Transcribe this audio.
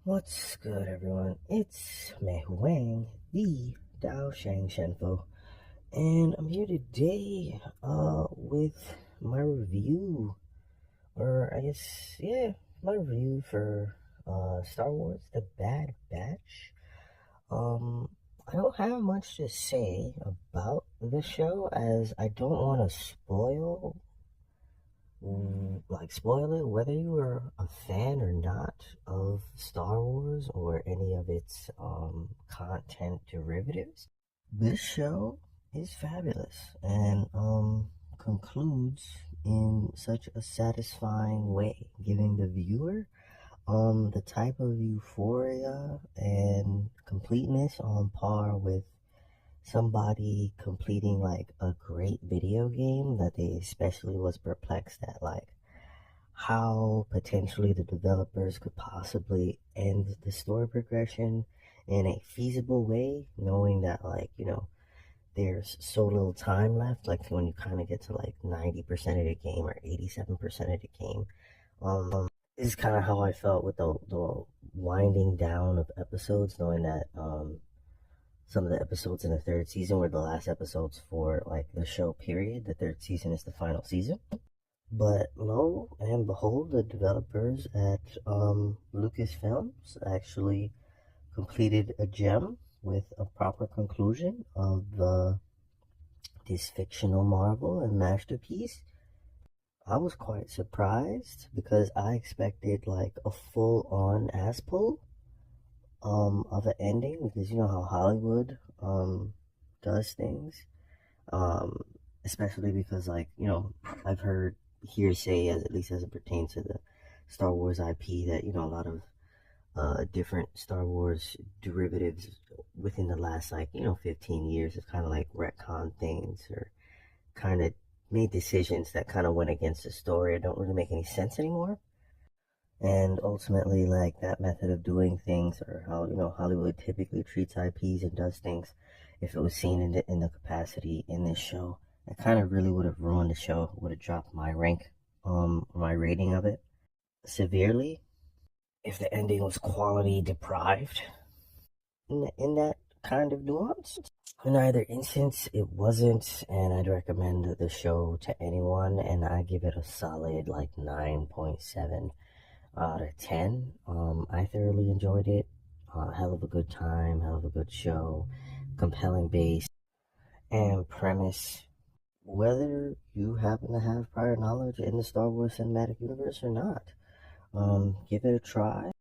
What's good, everyone? It's Mei Wang, the Dou-zhansheng-fo, and I'm here today with my review, or I guess, yeah, my review for Star Wars: The Bad Batch. Um, I don't have much to say about the show as I don't want to spoil it, whether you are a fan or not of Star Wars or any of its content derivatives. This show is fabulous and concludes in such a satisfying way, giving the viewer the type of euphoria and completeness on par with somebody completing like a great video game that they especially was perplexed at, like how potentially the developers could possibly end the story progression in a feasible way, knowing that, like, there's so little time left, like when you kind of get to like 90% of the game or 87% of the game. This is kind of how I felt with the winding down of episodes, knowing that some of the episodes in the third season were the last episodes for like the show period. The third season is the final season. But lo and behold, the developers at Lucasfilms actually completed a gem with a proper conclusion of this fictional marvel and masterpiece. I was quite surprised because I expected like a full-on ass pull of an ending, because you know how Hollywood does things, um especially because, like, I've heard hearsay, as at least as it pertains to the Star Wars IP, that a lot of different Star Wars derivatives within the last, like, 15 years have kind of like retcon things or kind of made decisions that kind of went against the story or don't really make any sense anymore. And ultimately, like, that method of doing things, or how Hollywood typically treats IPs and does things, if it was seen in the capacity in this show, it kind of really would have ruined the show. Would have dropped my rank, my rating of it severely if the ending was quality deprived in that kind of nuance. In either instance, it wasn't, and I'd recommend the show to anyone, and I give it a solid like 9.7 out of 10. I thoroughly enjoyed it. Hell of a good time, hell of a good show, compelling base and premise. Whether you happen to have prior knowledge in the Star Wars cinematic universe or not, give it a try.